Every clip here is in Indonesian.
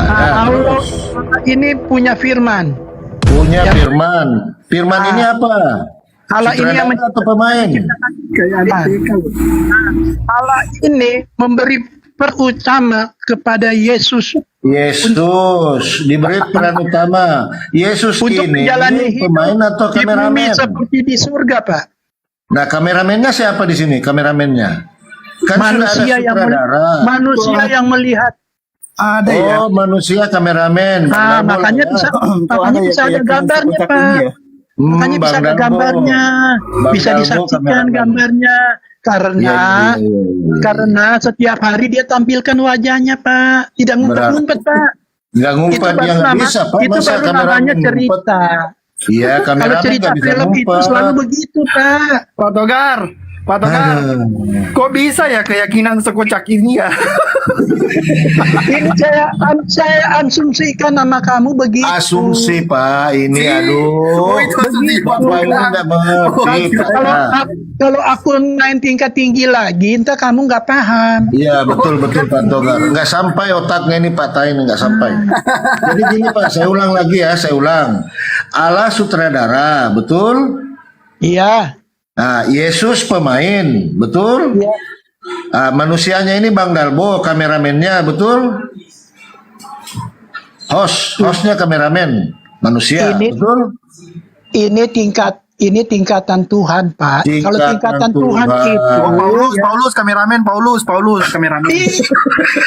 Allah terus ini punya firman. punya Yang firman. Firman ini apa? Allah ini yang Sutradara atau pemain? Kayak anak TK. Allah ini memberi perutama kepada Yesus Yesus diberi peran utama. Yesus untuk ini menjalani hidup pemain atau di bumi kameramen? seperti di surga, Pak. Nah, kameramennya siapa di sini? Kameramennya kan Manusia sudah ada yang sutradara. manusia yang melihat. Ada ya. Oh, manusia kameramen. Nah, Bang Darbo makanya lah ya. bisa, Tuh makanya ada bisa ya, ada kayak gambarnya, kocak Pak. ini ya. Makanya bisa Bang ada Darbo. gambarnya, Bang bisa Darbo disaksikan kameramen. gambarnya. Karena Iya, iya, iya, iya. karena setiap hari dia tampilkan wajahnya, Pak. Tidak ngumpet-ngumpet, Pak. Nggak Itu ngumpet, dia baru nggak nama, bisa, Pak. itu Masa baru kameramen namanya ngumpet? cerita. Iya, Kalau kameramen cerita nggak bisa film itu ngumpet. selalu begitu, Pak. Pak Togar, kok bisa ya keyakinan sekocak ini ya? Ini saya asumsikan nama kamu begitu. Asumsi, Pak. Ini aduh. Oh, itu asumsi, Pak. Bapak ini nggak mengerti, Kalau Pak. kalau aku main tingkat tinggi lagi, entah kamu nggak paham. Iya, betul Pak Togar. Nggak sampai otaknya ini Pak Tain, nggak sampai. Jadi gini Pak, saya ulang lagi ya, saya ulang. Allah sutradara, betul? Iya. Nah, Yesus pemain, betul? Iya. Manusianya ini Bang Darbo, kameramennya, betul? Hostnya kameramen, manusia, Ini- betul? Ini tingkatan Tuhan, Pak. Kalau tingkatan Tuhan Tuhan. itu Oh, Paulus, ya, Paulus kameramen, Paulus kameramen.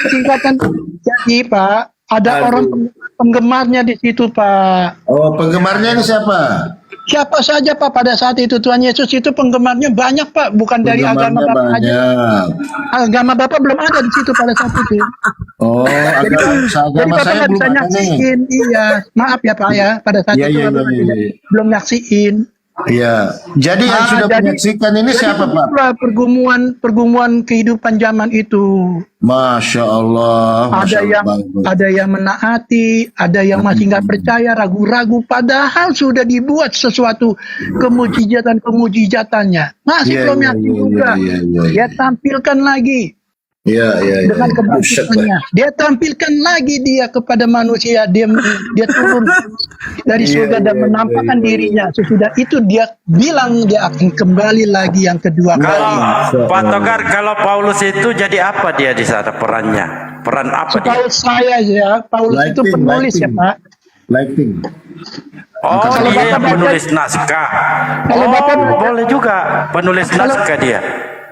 tingkatan jadi, Pak, ada Aduh. orang penggemarnya di situ, Pak. Oh, penggemarnya ini siapa? Siapa saja, Pak, pada saat itu Tuhan Yesus itu penggemarnya banyak, Pak, bukan dari agama Penggemarnya Bapak aja. banyak. Agama Bapak belum ada di situ pada saat itu. Oh, Jadi agama Bapak saya nggak belum bisa ada nih. nyaksiin, iya. Maaf ya, Pak, ya, pada saat Iya, itu iya, Bapak iya, iya, iya. belum nyaksiin. Iya. Jadi yang sudah menyaksikan ini siapa, Pak? Itulah pergumuan kehidupan zaman itu. Masya Allah. Masya Allah. Ada yang menaati, ada yang masih nggak percaya, ragu-ragu. Padahal sudah dibuat sesuatu kemujizatannya. Masih Iya, belum iya, yakin iya, juga. iya, iya, iya. Dia tampilkan lagi Iya, iya, iya. dengan kebangkitannya. Dia tampilkan lagi dia kepada manusia. Dia turun dari Iya, surga dan iya, menampakkan iya, iya. dirinya. Sesudah itu dia bilang dia akan kembali lagi yang kedua Kalau kali. Pak Togar, kalau Paulus itu jadi apa dia di sana perannya? Peran apa dia? Setahu saya ya, Paulus itu Lighting, penulis ya, lighting. Pak. Lighting. Oh, Kalau dia Bapak yang baca- penulis naskah. Kalau Oh, Bapak baca- boleh juga penulis naskah dia.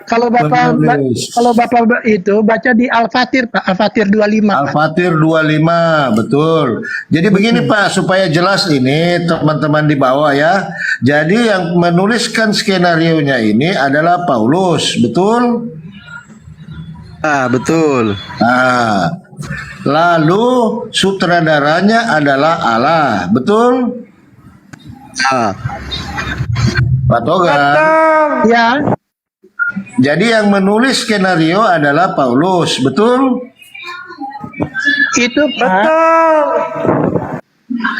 Kalau Bapak Penulis. kalau Bapak itu baca di Al-Fatir, Pak, Al-Fatir 25. Pak. Al-Fatir 25, betul. Jadi begini Pak, supaya jelas ini teman-teman di bawah ya. Jadi yang menuliskan skenarionya ini adalah Paulus, betul? Betul. Nah, lalu sutradaranya adalah Allah, betul? Pak Togar. Ya, Jadi yang menulis skenario adalah Paulus, betul? itu Pak.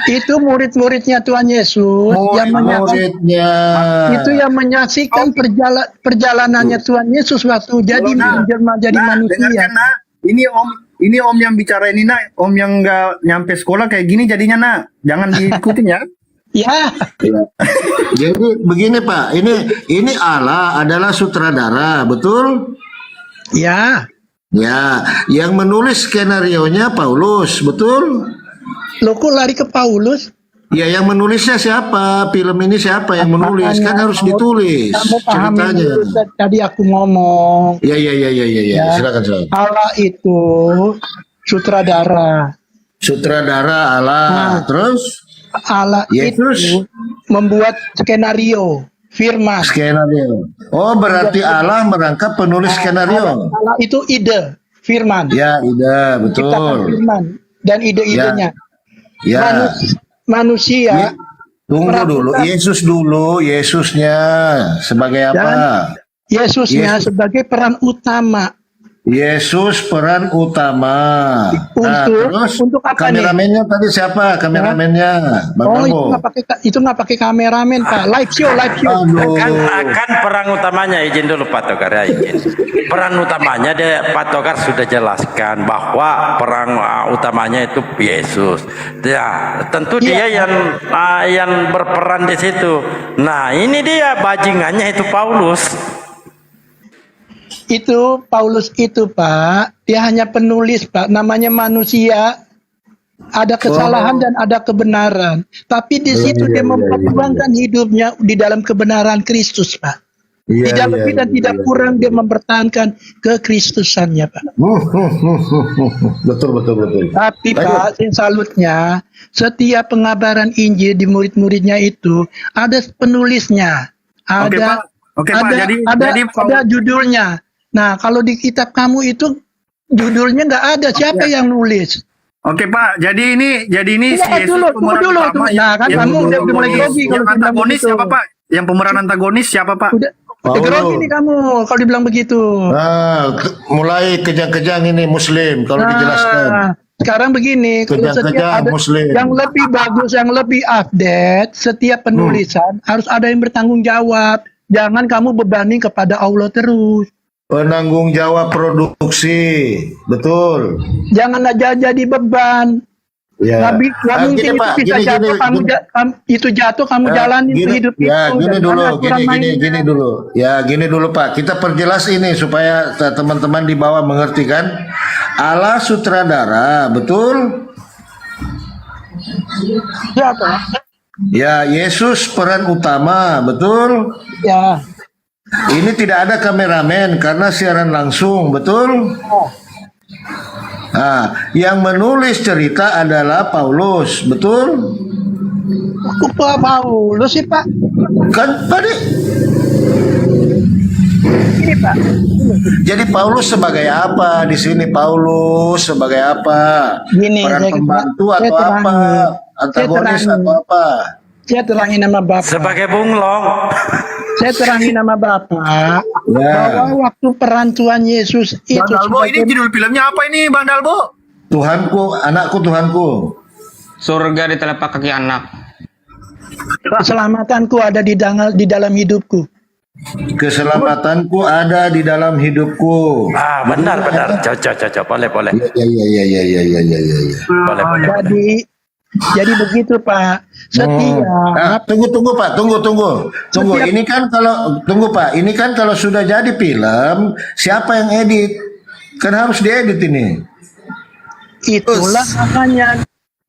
Itu murid-muridnya Tuhan Yesus yang Murid-muridnya. itu yang menyaksikan perjalanannya Tuhan Yesus waktu jadi menjelma jadi manusia. Dengarkan, Nak. Ini om yang bicara ini, Nak. Om yang nggak nyampe sekolah kayak gini jadinya, Nak. Jangan diikutin ya. Ya, Jadi begini Pak, ini Allah adalah sutradara, betul? ya. Ya, yang menulis skenarionya Paulus, betul? Lo kok lari ke Paulus? Ya, yang menulisnya siapa? Film ini siapa yang menulis? Kan Makanya harus ditulis Kamu pahami ceritanya. dulu, tadi aku ngomong. Ya, silakan. Allah itu sutradara. Sutradara Allah, Nah. terus Allah Yesus. itu membuat skenario, firman. skenario. Oh, berarti Allah merangkap penulis skenario. Allah itu ide, firman. Ya, Ida, Ciptakan betul. firman dan ide-idenya. Ya. Manusia Tunggu dulu, Yesus dulu, Yesusnya sebagai apa? Dan Yesusnya Yesus. sebagai peran utama. Yesus peran utama. Nah, terus untuk apa nih? kameramennya tadi siapa? Kameramennya, Bang Oh, Rambo. itu nggak pakai kameramen, Pak. Live show. Aduh. Akan peran utamanya, izin dulu Pak Togar ya, izin. Peran utamanya Pak Togar sudah jelaskan bahwa peran utamanya itu Yesus. Ya, tentu dia yang berperan di situ. Nah, ini dia bajingannya itu Paulus. Itu Paulus itu, Pak, dia hanya penulis, Pak. Namanya manusia, ada kesalahan dan ada kebenaran. Tapi di situ dia memperjuangkan hidupnya di dalam kebenaran Kristus, Pak. Tidak lebih dan tidak kurang dia mempertahankan kekristusannya, Pak. Betul. Tapi Pak, yang salutnya, setiap pengabaran Injil di murid-muridnya itu ada penulisnya, ada Oke, Pak. ada judulnya. Nah, kalau di kitab kamu itu judulnya nggak ada. Siapa yang nulis? Oke, Pak. Jadi ini si Yesus Tunggu pemeran dulu. utama. Nah, kan kamu udah mulai grogi yang kalau bilang antagonis begitu. siapa, Pak? Yang pemeran antagonis siapa, Pak? Udah grogi nih kamu kalau dibilang begitu. Nah, mulai kejang-kejang ini Muslim kalau dijelaskan. Sekarang begini, kalau setiap Kejang-kejang ada Muslim. yang lebih bagus, yang lebih update, setiap penulisan harus ada yang bertanggung jawab. Jangan kamu bebanin kepada Allah terus. Penanggung jawab produksi, betul. Jangan aja jadi beban. Ya. Nggak mungkin itu bisa jatuh, itu jatuh kamu jalanin hidup itu. Gini Dan dulu, mana kurang mainnya. gini dulu. Ya, gini dulu Pak. Kita perjelas ini supaya teman-teman di bawah mengerti kan. Allah sutradara, betul? Siapa? Ya, Yesus peran utama, betul? Ya. Ini tidak ada kameramen karena siaran langsung, betul? Nah, yang menulis cerita adalah Paulus, betul? Kok Paulus sih, Pak? Kan tadi. Ini, Pak. Jadi Paulus sebagai apa di sini? Paulus sebagai apa? Gini, peran saya- pembantu saya atau apa? terangin. Antagonis Saya terangin. atau apa? Saya terangin nama Bapak. Sebagai bunglong. Saya terangin nama Bapak Ya. bahwa waktu peran Tuhan Yesus itu Bang Dalbo, ini sebagai judul filmnya apa ini, Bang Dalbo? Tuhanku, anakku, Tuhanku. Surga di telapak kaki anak. keselamatanku ada di dalam hidupku. Keselamatanku ada di dalam hidupku. Benar. Cocok. Boleh. Ya. Boleh. Jadi begitu Pak. Setiap Tunggu Pak, tunggu. Setiap- Ini kan kalau sudah jadi film, siapa yang edit? Kan harus diedit ini. itulah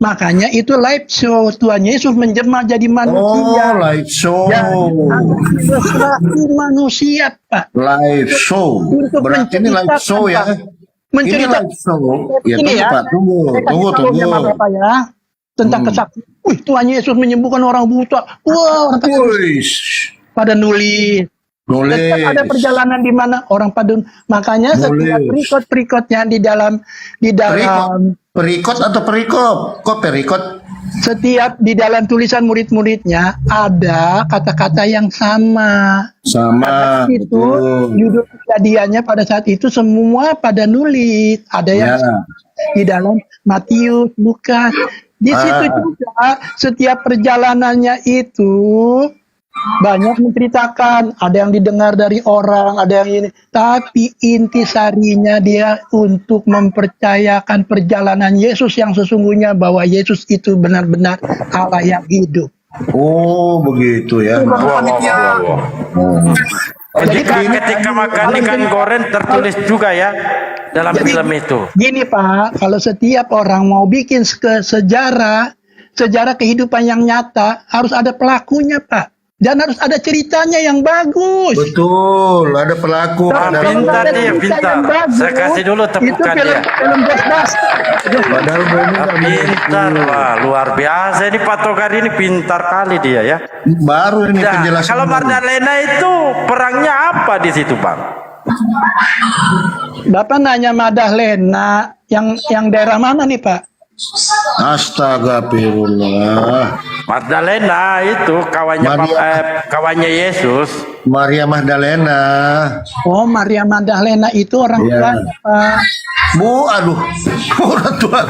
makanya itu live show Tuhan Yesus menjelma jadi manusia. Oh, live show. Sesuatu manusia Pak. Live show. Untuk Berarti ini live show ya. Ini Menceritakan live show. Ya, ini tunggu Pak, tunggu. Saya kasih tahu sama Bapak ya tentang kesaksian. Wih, Tuhan Yesus menyembuhkan orang buta. Wah, orang Wuish. pada nulis. Nulis. Tetap ada perjalanan di mana orang pada makanya setiap perikot-perikotnya di dalam Perikot atau perikop? Kok perikot? setiap di dalam tulisan murid-muridnya ada kata-kata yang sama. Sama. Itu Betul. judul kejadiannya pada saat itu semua pada nulis. Ada yang Ya. di dalam Matius, Lukas. Di situ juga setiap perjalanannya itu banyak menceritakan, ada yang didengar dari orang, ada yang ini. Tapi intisarinya dia untuk mempercayakan perjalanan Yesus yang sesungguhnya bahwa Yesus itu benar-benar Allah yang hidup. Oh, begitu ya. Ketika makan ikan goreng tertulis juga ya dalam film itu. Gini Pak, kalau setiap orang mau bikin sejarah kehidupan yang nyata harus ada pelakunya Pak. Dan harus ada ceritanya yang bagus. Betul, ada pelaku. Pintar dia, pintar. Saya kasih dulu tepukan dia. Film Ghostbusters. Padahal ini kan Pintar, wah, luar biasa. Ini Pak Togar ini pintar kali dia ya. baru ini Nah, penjelasan. kalau baru. Magdalena itu perangnya apa di situ, Bang? Bapak nanya Madalena yang daerah mana nih Pak? Astagfirullah. Magdalena itu kawannya Yesus. Maria Magdalena. Oh, Maria Magdalena itu orang Iya. tuanya, Pak. Bu, aduh. Orang tua.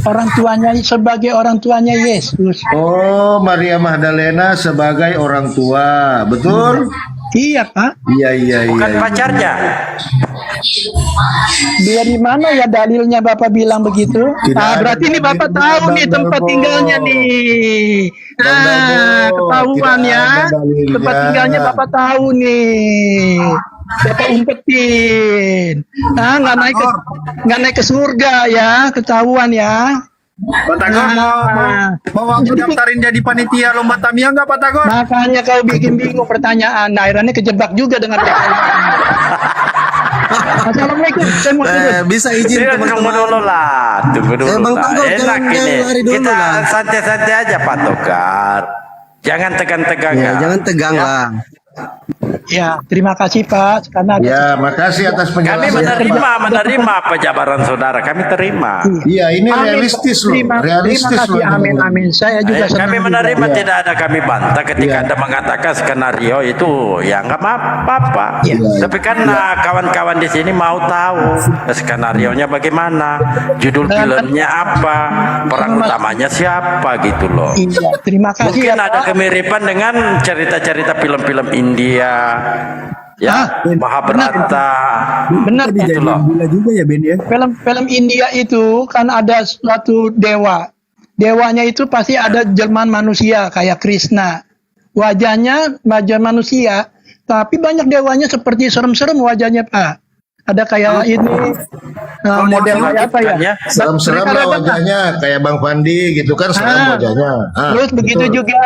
Orang tuanya sebagai orang tuanya Yesus. Oh, Maria Magdalena sebagai orang tua. Betul? Iya, Pak. Iya, iya, iya. Bukan iya. pacarnya. Dari mana ya dalilnya Bapak bilang begitu? Tidak ada Berarti ini Bapak dalilnya, tahu Bang nih tempat Darbo. tinggalnya nih. Bang Darbo, Ketahuan tidak ya. ada dalilnya. Tempat tinggalnya Bapak tahu nih. Bapak umpetin. Nggak naik ke surga ya, ketahuan ya. Pak Tagor mau aku daftarin jadi panitia lomba Tamiya nggak Pak Tagor? Makanya kau bikin bingung pertanyaan. Nah, akhirnya kejebak juga dengan pertanyaan. Assalamualaikum. Saya mau tidur. Bisa izin Tunggu teman-teman. dulu lah, tunggu dulu Bang lah. Tagor, Enak jangan ini. lari dulu Kita lah. santai-santai aja Pak Tokar. Jangan tegang-tegang Ya, jangan tegang lah. Ya, terima kasih Pak. Karena Ya, makasih atas Kami penjelasan. menerima penjabaran saudara. Kami terima. Iya, ini Amin, realistis loh. terima Realistis kasih. loh. Amin, amin. Saya juga senang. Kami juga. menerima, tidak ada kami bantah ketika Iya. Anda mengatakan skenario itu ya nggak apa-apa. Iya. Tapi kan kawan-kawan di sini mau tahu skenario-nya bagaimana, judul filmnya apa, peran utamanya siapa gitu loh. Iya, terima kasih Mungkin ya, ada Pak. kemiripan dengan cerita-cerita film-film India, ya, Mahabharata. Benar, Pak. Gitu loh. Gila juga ya Ben ya. Film-film India itu kan ada suatu dewa. Dewanya itu pasti ada jelmaan manusia kayak Krishna. Wajahnya wajah manusia, tapi banyak dewanya seperti serem-serem wajahnya, Pak. Ada kayak ini model kayak apa ya? Bukannya Serem-serem Mereka lah ada, Pak. wajahnya. Kayak Bang Fandi gitu kan serem wajahnya. Terus begitu juga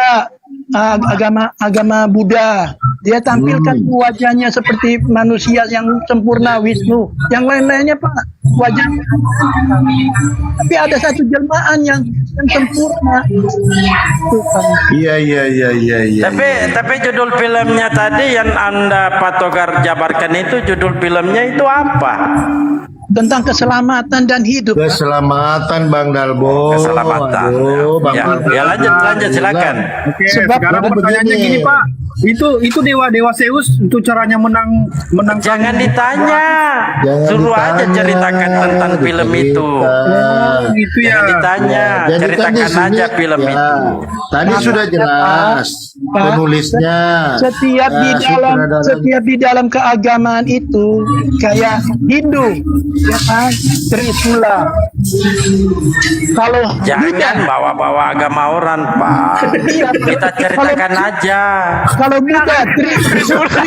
agama Buddha, dia tampilkan wajahnya seperti manusia yang sempurna, Wisnu. Yang lain-lainnya Pak, wajahnya. Tapi ada satu jelmaan yang sempurna. Tuhan. Iya, iya, iya, iya, iya. Tapi judul filmnya tadi yang Anda Pak Togar jabarkan itu, judul filmnya itu apa? Tentang keselamatan dan hidup. Pak. Keselamatan Bang Dalbo. Keselamatan. Aduh, Bang Ya, Dalbo. ya lanjut silakan. Oke, Sebab sekarang ada pertanyaannya begini. gini Pak. Itu dewa Zeus itu caranya menang. Jangan ditanya, Jangan suruh aja ditanya, ceritakan tentang film itu. diceritakan. Gitu ya. Jangan ditanya, Jadi kan di ceritakan sini, aja film ya, itu. Tadi sudah jelas Pak, penulisnya. Setiap sutradara. di dalam keagamaan itu kayak Hindu, ya kan? Trisula. Kalau Jangan bawa-bawa agama orang, Pak. Iya. Kita ceritakan aja. Kalau Buddha Tripitaka.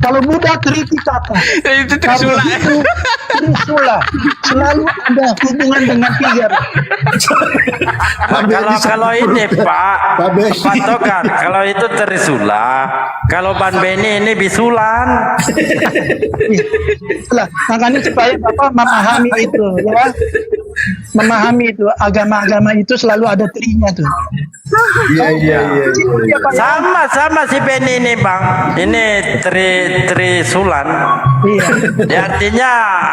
Kalau Buddha Tripitaka. Itu Kalau Trisula. itu Trisula. Selalu ada hubungan dengan tiga. Kalau ini Pak Togar, kalau itu Trisula, kalau Ban Beni ini bisulan. Lah, makanya supaya Bapak memahami itu, ya. Memahami itu agama-agama itu selalu ada trinya tuh. Iya, iya, iya. Iya, Pak, ya. Sama si Beni ini Bang. Ini Trisulan. Iya. Ya, artinya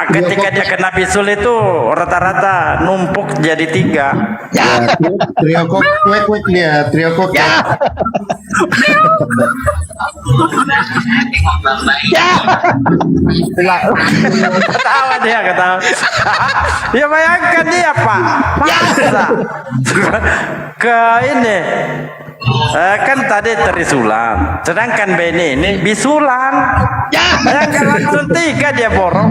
ketika dia kena bisul itu rata-rata numpuk jadi 3. Ya, trio kwek dia, trio kok. Ketawa dia, ketawa. Ya bayangkan dia Pak. Masa ke ini kan tadi Trisulan, sedangkan Beni ini bisulan. Bayangkan langsung 3 dia borong.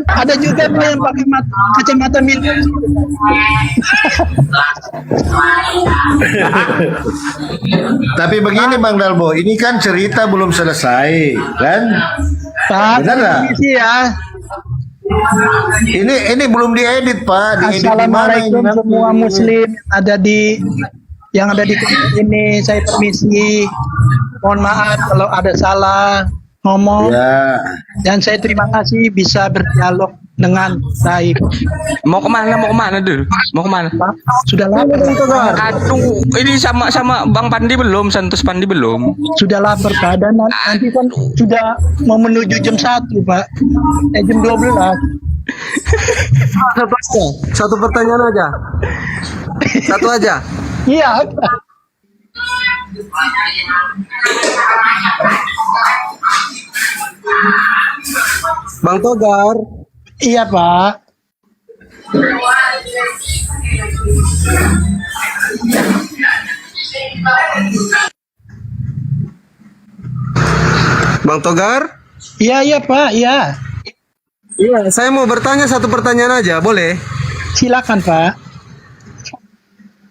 Ada juga Pak yang pakai kacamata minus. Tapi begini Bang Dalbo, ini kan cerita belum selesai, kan? Pak, Benar nggak? permisi ya. Ini belum diedit Pak, diedit di mana ini Assalamualaikum nanti? semua muslim yang ada di tempat ini. Saya permisi. Mohon maaf kalau ada salah ngomong. Ya, Dan saya terima kasih bisa berdialog dengan baik. Mau kemana? Mau kemana dulu? Mau kemana? Pak, sudah lapar, Pak. Aduh, ini sama Bang Pandi belum, Santos Pandi belum. Sudah lapar, Pak. Dan nanti kan sudah mau menuju jam 1, Pak. Jam 12. Satu pertanyaan aja. Satu aja. Iya, Pak. Bang Togar, Iya, Pak. Bang Togar. Iya, iya, Pak. Iya. Iya, saya mau bertanya satu pertanyaan aja, boleh? Silakan, Pak.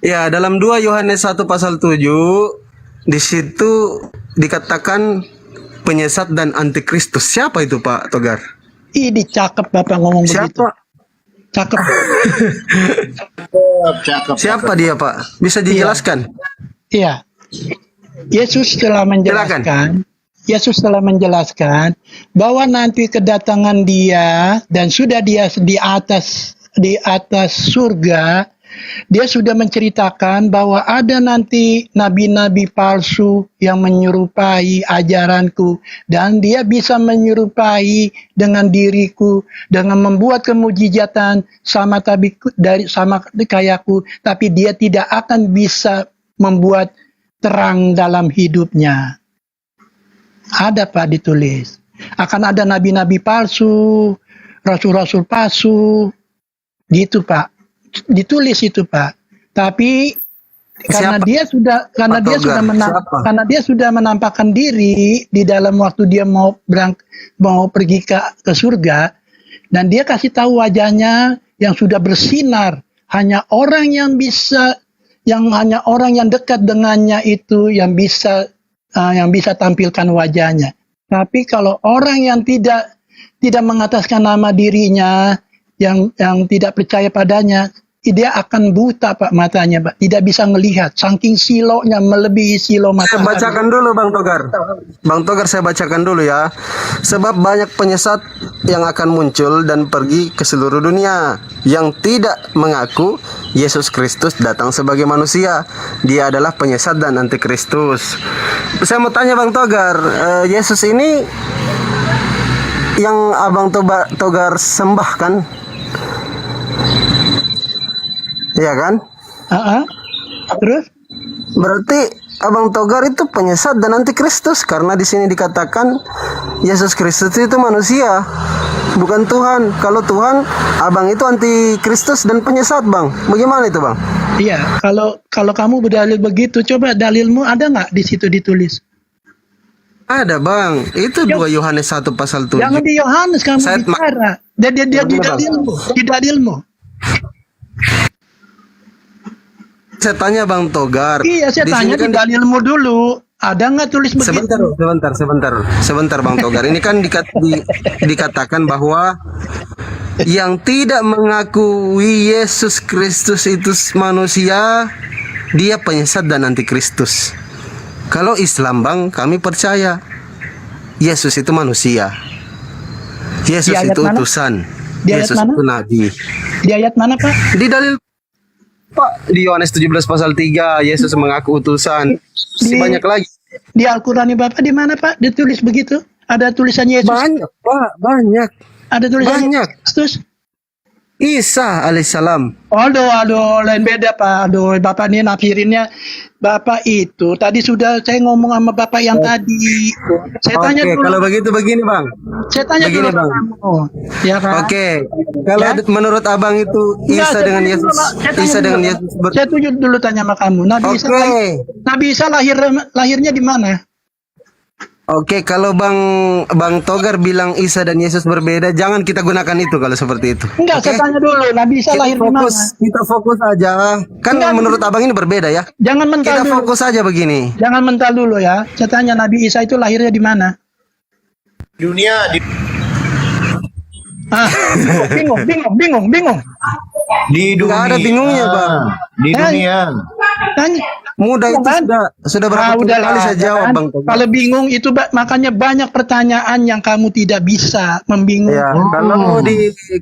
Ya, dalam 2 Yohanes 1 pasal 7 di situ dikatakan penyesat dan antikristus. Siapa itu, Pak Togar? Ini cakep Bapak ngomong begitu. Siapa? Cakep. Cakep. Siapa dia, Pak? Bisa dijelaskan? Iya. Yesus telah menjelaskan. Yesus telah menjelaskan bahwa nanti kedatangan Dia dan sudah Dia di atas surga. Dia sudah menceritakan bahwa ada nanti nabi-nabi palsu yang menyerupai ajaranku dan dia bisa menyerupai dengan diriku dengan membuat kemujizatan sama kayaku, tapi dia tidak akan bisa membuat terang dalam hidupnya. Ada, Pak, ditulis. Akan ada nabi-nabi palsu, rasul-rasul palsu, gitu, Pak. Ditulis itu, Pak. Tapi karena Siapa? karena dia sudah menampakkan diri di dalam waktu dia mau pergi ke surga, dan dia kasih tahu wajahnya yang sudah bersinar. Hanya orang yang dekat dengannya itu yang bisa tampilkan wajahnya. Tapi kalau orang yang tidak mengataskan nama dirinya, yang tidak percaya padanya, dia akan buta, Pak, matanya, Pak. Tidak bisa melihat. Saking silonya melebihi silo mata. Saya bacakan dulu, Bang Togar. Bang Togar, saya bacakan dulu ya. Sebab banyak penyesat yang akan muncul dan pergi ke seluruh dunia yang tidak mengaku Yesus Kristus datang sebagai manusia. Dia adalah penyesat dan antikristus. Saya mau tanya Bang Togar, Yesus ini yang Abang Togar sembah kan? Iya kan? Terus? Berarti Abang Togar itu penyesat dan antikristus karena di sini dikatakan Yesus Kristus itu manusia, bukan Tuhan. Kalau Tuhan, Abang itu antikristus dan penyesat, Bang. Bagaimana itu, Bang? Iya, kalau kamu berdalil begitu, coba dalilmu ada nggak di situ ditulis? Ada, Bang. Itu 2 Yohanes 1 pasal 7. Jangan di Yohanes kamu Saya- bicara. Dia di dalilmu. Saya tanya Bang Togar. Iya, saya di tanya sini kan di dalilmu dulu. Ada nggak tulis begitu? Sebentar Bang Togar. Ini kan dikatakan bahwa yang tidak mengakui Yesus Kristus itu manusia, dia penyesat dan antikristus. Kalau Islam, Bang, kami percaya Yesus itu manusia. Yesus Di ayat itu mana? utusan. Di ayat Yesus mana? itu nabi. Di ayat mana, Pak? Di dalil Pak, di Yohanes 17 pasal 3 Yesus mengaku utusan. Di- Banyak lagi. Di Al-Qur'an Bapak di mana, Pak? Ditulis begitu? Ada tulisan Yesus? Banyak, Pak, banyak. Ada tulisan banyak. Kristus? Isa alaihissalam. Aduh, lain beda, Pak. Aduh, Bapak ini nafirinnya. Bapak itu, tadi sudah saya ngomong sama Bapak yang tadi. Saya tanya Oke, dulu. kalau begitu begini, Bang. Saya tanya begini, dulu Bang. sama kamu. Ya, Pak. Oke, kalau Ya. menurut Abang itu Enggak, Isa saya dengan tanya Yesus, dulu, Pak. Saya tanya Isa dulu, dengan Pak. Yesus Saya tuju dulu tanya sama kamu. Nabi Isa lahirnya di mana? Oke, kalau Bang Togar bilang Isa dan Yesus berbeda, jangan kita gunakan itu kalau seperti itu. Enggak, Oke? saya tanya dulu. Nabi Isa lahir di mana? Kita fokus aja. Kan Enggak, menurut Abang ini berbeda ya. Jangan mental Kita dulu. fokus aja begini. Jangan mental dulu ya. Saya tanya Nabi Isa itu lahirnya di mana? Dunia di Ah, bingung. dunia. Nggak ada bingungnya, Bang. Di dunia. Tanya, Mudah itu Kan? sudah berapa udahlah, kali saya jawab, kan? Bang Togar. Kalau bingung itu makanya banyak pertanyaan yang kamu tidak bisa Ya, membingungkan.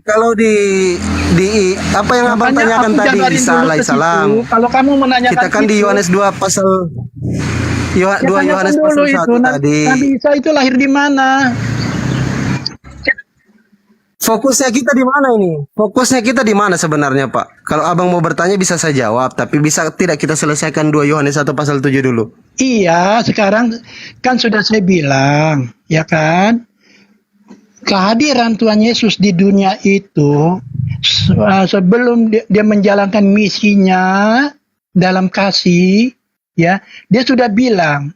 kalau di apa yang Abang Makanya tanyakan aku tadi jabarin dulu salah ke situ. salam. Kalau kamu menanyakan Kita kan di itu, Yohanes 2 pasal ya 2 tanyakan Yohanes dulu pasal 1 itu. tadi. Nabi Isa itu lahir di mana? Fokusnya kita di mana ini? Fokusnya kita di mana sebenarnya, Pak? Kalau Abang mau bertanya bisa saya jawab, tapi bisa tidak kita selesaikan 2 Yohanes 1 pasal 7 dulu? Iya, sekarang kan sudah saya bilang, ya kan? Kehadiran Tuhan Yesus di dunia itu sebelum dia menjalankan misinya dalam kasih, ya, dia sudah bilang,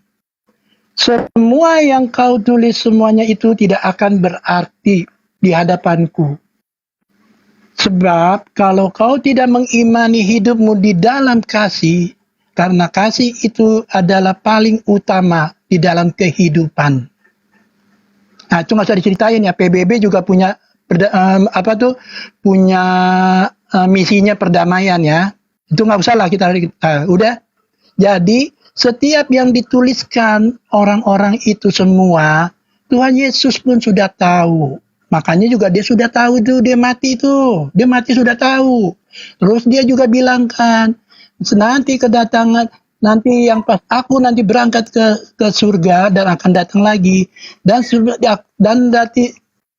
semua yang kau tulis semuanya itu tidak akan berarti di hadapanku. Sebab kalau kau tidak mengimani hidupmu di dalam kasih, karena kasih itu adalah paling utama di dalam kehidupan. Nah, itu nggak usah diceritain ya. PBB juga punya punya misinya perdamaian ya. Itu nggak usah lah kita udah. Jadi setiap yang dituliskan orang-orang itu semua, Tuhan Yesus pun sudah tahu. Makanya juga dia sudah tahu tuh dia mati itu. Dia mati sudah tahu. Terus dia juga bilang kan, nanti kedatangan nanti yang pas aku nanti berangkat ke surga dan akan datang lagi dan nanti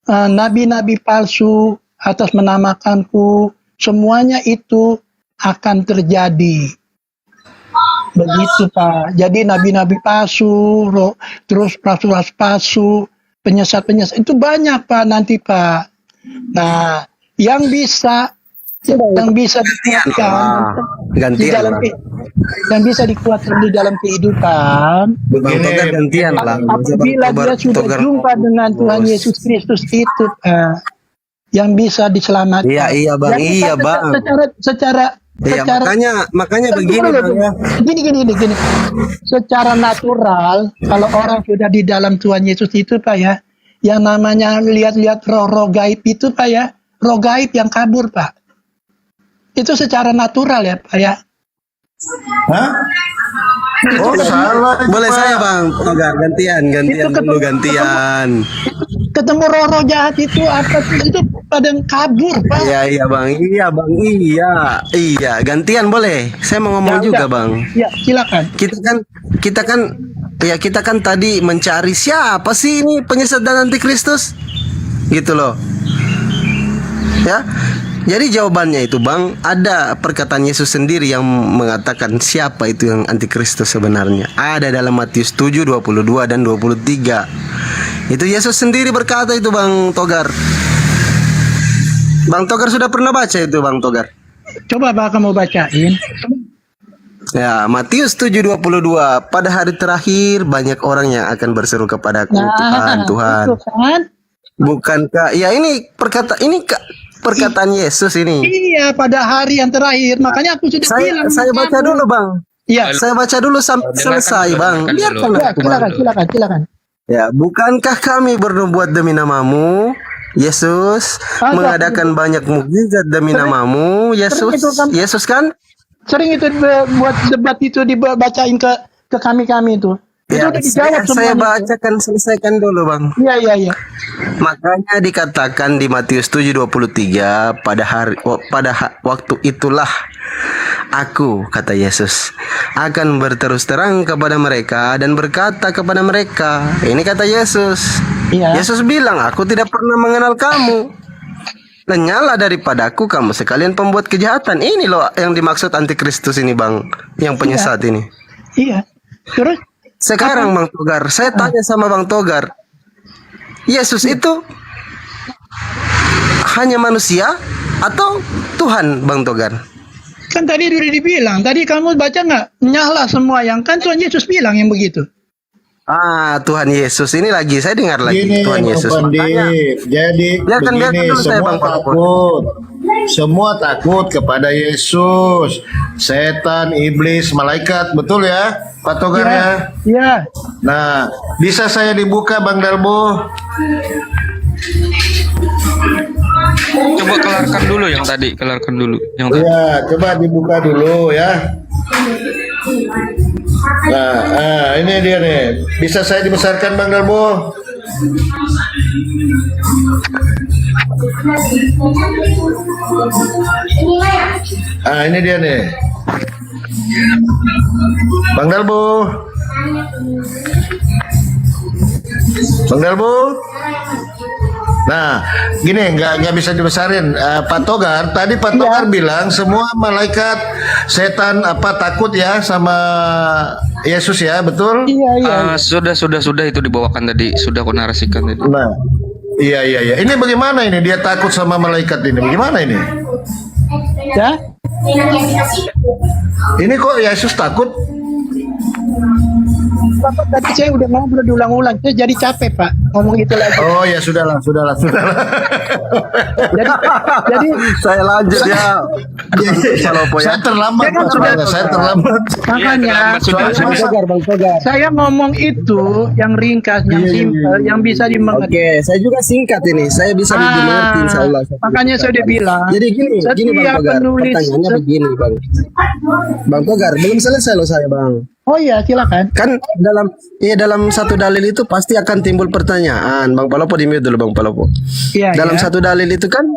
nabi-nabi palsu atas menamakanku semuanya itu akan terjadi. Begitu Pak. Jadi nabi-nabi palsu, terus rasul-rasul palsu, penyesat-penyesat itu banyak Pak nanti Pak. Nah, yang bisa dikuatkan di dalam yang bisa dikuatkan di dalam kehidupan. Bang Togar gantian lah. Apabila dia sudah jumpa dengan Tuhan Yesus Kristus itu, yang bisa diselamatkan. Iya Bang, Yang iya bisa Bang. Secara makanya begini Bang ya. Gini. Secara natural, kalau orang sudah di dalam Tuhan Yesus itu Pak ya, yang namanya lihat-lihat roh-roh gaib itu Pak ya, roh gaib yang kabur Pak. Itu secara natural ya Pak ya. Hah? Oh, salah. Boleh Pak. saya Bang Togar gantian dulu gantian. Ketemu roh-roh jahat itu apa itu pada kabur Pak. Iya Bang, iya gantian boleh. Saya mau ngomong juga Bang. Ya silakan. Kita kan tadi mencari siapa sih ini penyesat dan antikristus, gitu loh. Ya. Jadi jawabannya itu Bang, ada perkataan Yesus sendiri yang mengatakan siapa itu yang antikristus sebenarnya. Ada dalam Matius 7, 22 dan 23. Itu Yesus sendiri berkata itu Bang Togar. Bang Togar sudah pernah baca itu Bang Togar? Coba Pak kamu bacain. Ya, Matius 7:22. Pada hari terakhir banyak orang yang akan berseru kepadaku, Tuhan. Itu kan? Bukankah ya ini perkataan Yesus ini. Iya, pada hari yang terakhir. Makanya aku sudah bilang. Saya baca dulu, Bang. Iya. Saya baca dulu sampai selesai, Bang. Biarkan aku, Bang. Silakan. Ya, bukankah kami bernubuat demi namamu, Yesus, mengadakan banyak mukjizat demi namamu, Yesus kan? Sering itu buat debat itu dibacain ke kami itu. Itu Ya, udah dijawab saya semuanya. bacakan selesaikan dulu, Bang. Iya. Makanya dikatakan di Matius 7:23, pada waktu itulah aku, kata Yesus, akan berterus terang kepada mereka dan berkata kepada mereka. Ini kata Yesus. Iya. Yesus bilang, aku tidak pernah mengenal kamu. Lenyala daripadaku kamu sekalian pembuat kejahatan. Ini loh yang dimaksud antikristus ini, Bang, yang penyesat ini. Iya. Terus Sekarang Bang Togar, saya tanya sama Bang Togar, Yesus itu hanya manusia atau Tuhan, Bang Togar? kan tadi udah dibilang. Tadi kamu baca nggak? Nyala semua yang kan Tuhan Yesus bilang yang begitu. Tuhan Yesus ini lagi saya dengar lagi Gini, Tuhan Bang Yesus. Pandit. Makanya, Jadi biarkan begini, dulu saya, semua Bang Pak. takut. Semua takut kepada Yesus. Setan, iblis, malaikat, betul ya, Pak Togar ya? Iya. Nah, bisa saya dibuka Bang Dalbo? Coba kelarkan dulu yang tadi, Ya, coba dibuka dulu ya. Nah, ini dia nih. Bisa saya dibesarkan Bang Dalbo? Ini dia nih. Bang Dalbo. Bang Dalbo. Nah, gini nggak bisa dibesarin. Pak Togar tadi Pak Togar bilang semua malaikat setan apa takut ya sama Yesus ya, betul? Iya, iya. Sudah itu dibawakan tadi, sudah aku narasikan tadi. Nah, iya. Ini bagaimana ini dia takut sama malaikat ini? Bagaimana ini? Ya. Ini kok Yesus takut? Bapak tadi saya udah ngobrol diulang-ulang, saya jadi capek Pak ngomong itu lagi. Oh ya sudahlah. Jadi Saya lanjut ya. Saya terlambat, Jangan Pak. sudah. Saya terlambat. makanya Sudah, Bang Togar. saya ngomong itu yang ringkas, yang simpel, yang bisa dimengerti. Oke, saya juga singkat ini. Saya bisa dimengerti insya Allah. Makanya saya udah bilang. Jadi gini Bang setiap Togar. penulis- Pertanyaannya begini Bang. Bang Togar, belum selesai loh saya Bang. Oh iya, silakan. Kan dalam satu dalil itu pasti akan timbul pertanyaan. Bang Palopo di mute dulu Bang Palopo. Iya. Dalam ya. satu dalil itu kan